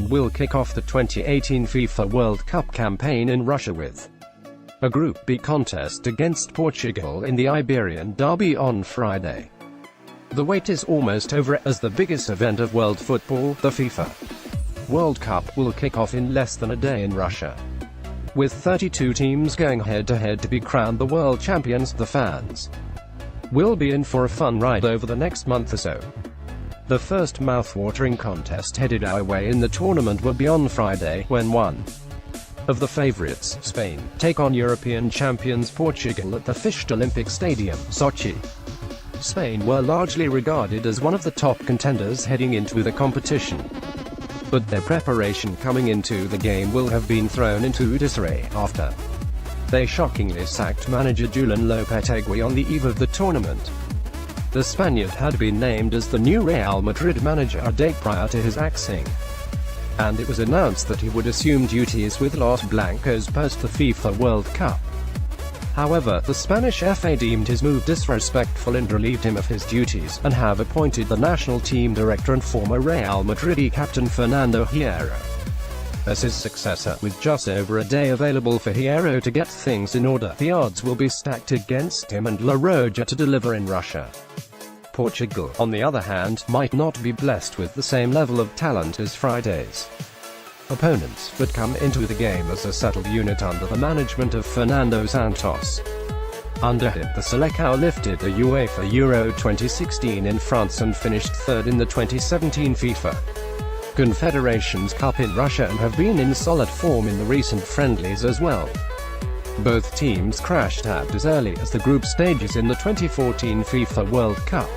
will kick off the 2018 FIFA World Cup campaign in Russia with a Group B contest against Portugal in the Iberian Derby on Friday. The wait is almost over, as the biggest event of world football, the FIFA World Cup, will kick off in less than a day in Russia. With 32 teams going head-to-head to be crowned the world champions, the fans will be in for a fun ride over the next month or so. The first mouth-watering contest headed our way in the tournament will be on Friday, when one of the favorites, Spain, take on European champions Portugal at the Fished Olympic Stadium, Sochi. Spain were largely regarded as one of the top contenders heading into the competition, but their preparation coming into the game will have been thrown into disarray after they shockingly sacked manager Julen Lopetegui on the eve of the tournament. The Spaniard had been named as the new Real Madrid manager a day prior to his axing, and it was announced that he would assume duties with Los Blancos post the FIFA World Cup. However, the Spanish FA deemed his move disrespectful and relieved him of his duties, and have appointed the national team director and former Real Madrid captain Fernando Hierro as his successor. With just over a day available for Hierro to get things in order, the odds will be stacked against him and La Roja to deliver in Russia. Portugal, on the other hand, might not be blessed with the same level of talent as Friday's opponents, but come into the game as a settled unit under the management of Fernando Santos. Under him, the Selecao lifted the UEFA Euro 2016 in France and finished third in the 2017 FIFA Confederations Cup in Russia, and have been in solid form in the recent friendlies as well. Both teams crashed out as early as the group stages in the 2014 FIFA World Cup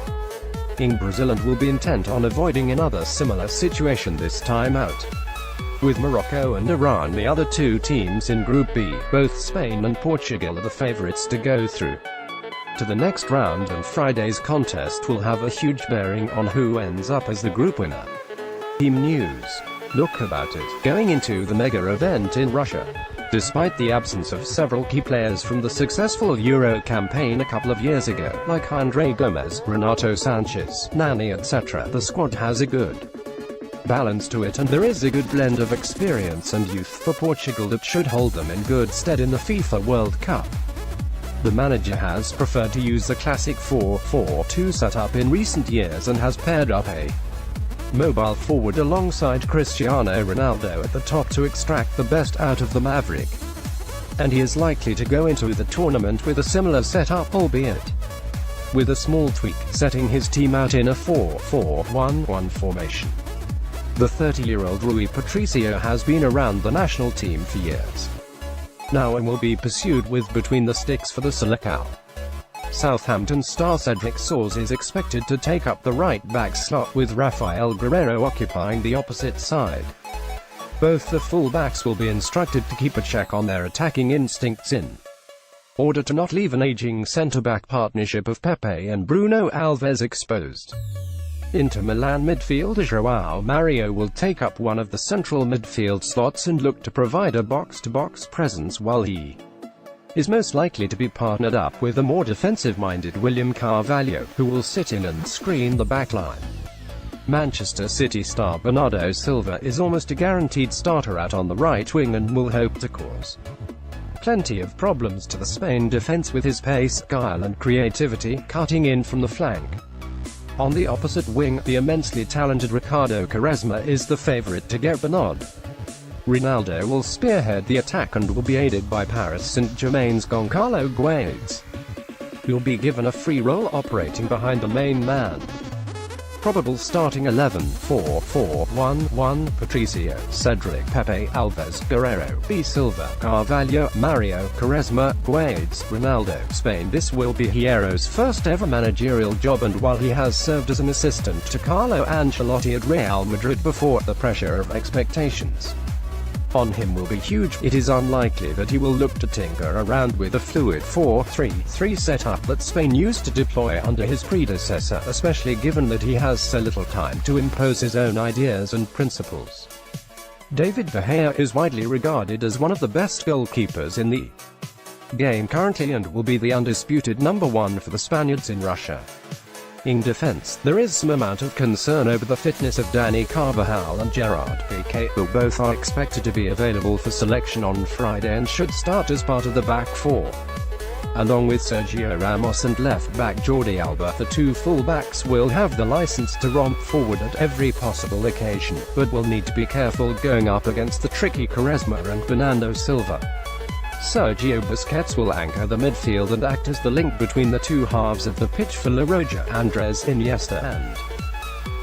in Brazil, and will be intent on avoiding another similar situation this time out. With Morocco and Iran the other two teams in Group B, both Spain and Portugal are the favorites to go through to the next round, and Friday's contest will have a huge bearing on who ends up as the group winner. Team news. Look about it. Going into the mega event in Russia, despite the absence of several key players from the successful Euro campaign a couple of years ago, like Andre Gomes, Renato Sanchez, Nani etc., the squad has a good balance to it, and there is a good blend of experience and youth for Portugal that should hold them in good stead in the FIFA World Cup. The manager has preferred to use the classic 4-4-2 setup in recent years, and has paired up a mobile forward alongside Cristiano Ronaldo at the top to extract the best out of the Maverick. And he is likely to go into the tournament with a similar setup, albeit with a small tweak, setting his team out in a 4-4-1-1 formation. The 30-year-old Rui Patricio has been around the national team for years now and will be pursued with between the sticks for the Selecao. Southampton star Cedric Soares is expected to take up the right-back slot, with Rafael Guerreiro occupying the opposite side. Both the full-backs will be instructed to keep a check on their attacking instincts in order to not leave an aging centre-back partnership of Pepe and Bruno Alves exposed. Inter Milan midfielder João Mario will take up one of the central midfield slots and look to provide a box-to-box presence, while he is most likely to be partnered up with a more defensive-minded William Carvalho, who will sit in and screen the backline. Manchester City star Bernardo Silva is almost a guaranteed starter out on the right wing, and will hope to cause plenty of problems to the Spain defense with his pace, guile and creativity, cutting in from the flank. On the opposite wing, the immensely talented Ricardo Quaresma is the favorite to get the nod. Ronaldo will spearhead the attack and will be aided by Paris Saint-Germain's Goncalo Guedes, who will be given a free role operating behind the main man. Probable starting 11: 4-4-1-1, Patricio, Cedric, Pepe, Alves, Guerreiro, B. Silva, Carvalho, Mario, Quaresma, Guedes, Ronaldo. Spain. This will be Hierro's first ever managerial job, and while he has served as an assistant to Carlo Ancelotti at Real Madrid before, the pressure of expectations on him will be huge. It is unlikely that he will look to tinker around with the fluid 4-3-3 setup that Spain used to deploy under his predecessor, especially given that he has so little time to impose his own ideas and principles. David De Gea is widely regarded as one of the best goalkeepers in the game currently, and will be the undisputed number one for the Spaniards in Russia. In defense, there is some amount of concern over the fitness of Dani Carvajal and Gerard Piqué, who both are expected to be available for selection on Friday and should start as part of the back four. Along with Sergio Ramos and left-back Jordi Alba, the two full-backs will have the license to romp forward at every possible occasion, but will need to be careful going up against the tricky Quaresma and Bernardo Silva. Sergio Busquets will anchor the midfield and act as the link between the two halves of the pitch for La Roja, Andres Iniesta and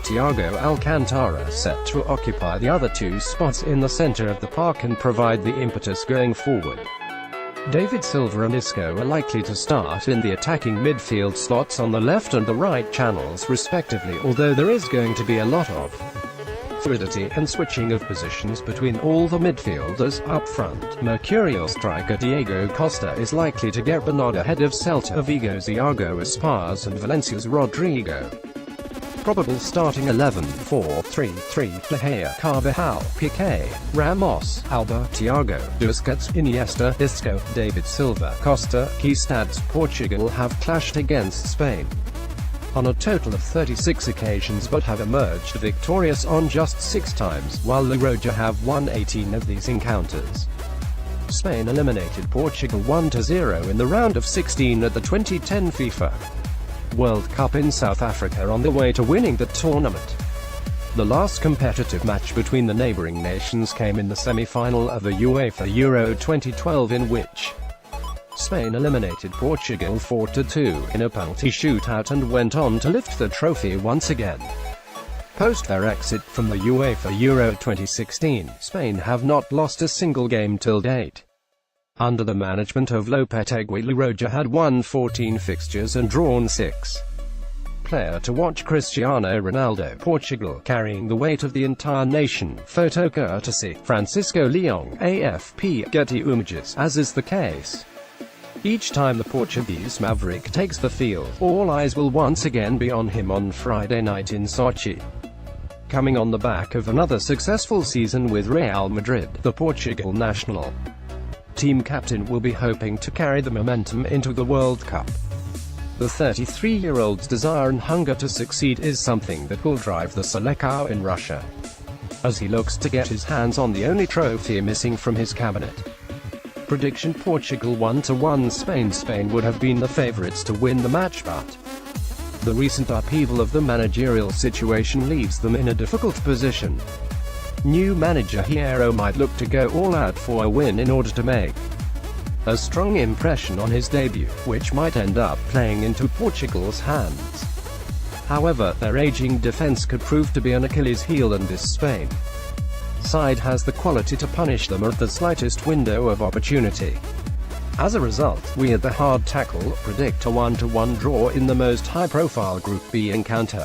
Thiago Alcantara, set to occupy the other two spots in the center of the park and provide the impetus going forward. David Silva and Isco are likely to start in the attacking midfield slots on the left and the right channels respectively, although there is going to be a lot of fluidity and switching of positions between all the midfielders up front. Mercurial striker Diego Costa is likely to get the nod ahead of Celta Vigo's Iago Aspas and Valencia's Rodrigo. Probable starting 11, 4-3-3, De Gea, Carvajal, Piqué, Ramos, Alba, Thiago, Busquets, Iniesta, Isco, David Silva, Costa. Key stats: Portugal have clashed against Spain on a total of 36 occasions but have emerged victorious on just 6 times, while La Roja have won 18 of these encounters. Spain eliminated Portugal 1-0 in the round of 16 at the 2010 FIFA World Cup in South Africa on the way to winning the tournament. The last competitive match between the neighbouring nations came in the semi-final of the UEFA Euro 2012, in which Spain eliminated Portugal 4-2 in a penalty shootout and went on to lift the trophy once again. Post their exit from the UEFA Euro 2016, Spain have not lost a single game till date. Under the management of Lopetegui, La Roja had won 14 fixtures and drawn 6. Player to watch: Cristiano Ronaldo, Portugal, carrying the weight of the entire nation. Photo courtesy Francisco Leão, AFP. Getty Images. As is the case each time the Portuguese maverick takes the field, all eyes will once again be on him on Friday night in Sochi. Coming on the back of another successful season with Real Madrid, the Portugal national team captain will be hoping to carry the momentum into the World Cup. The 33-year-old's desire and hunger to succeed is something that will drive the Selecao in Russia, as he looks to get his hands on the only trophy missing from his cabinet. Prediction: Portugal 1-1 Spain. Spain would have been the favourites to win the match, but the recent upheaval of the managerial situation leaves them in a difficult position. New manager Hierro might look to go all out for a win in order to make a strong impression on his debut, which might end up playing into Portugal's hands. However, their aging defence could prove to be an Achilles heel, and this Spain side has the quality to punish them at the slightest window of opportunity. As a result, we at The Hard Tackle predict a 1-1 draw in the most high-profile Group B encounter.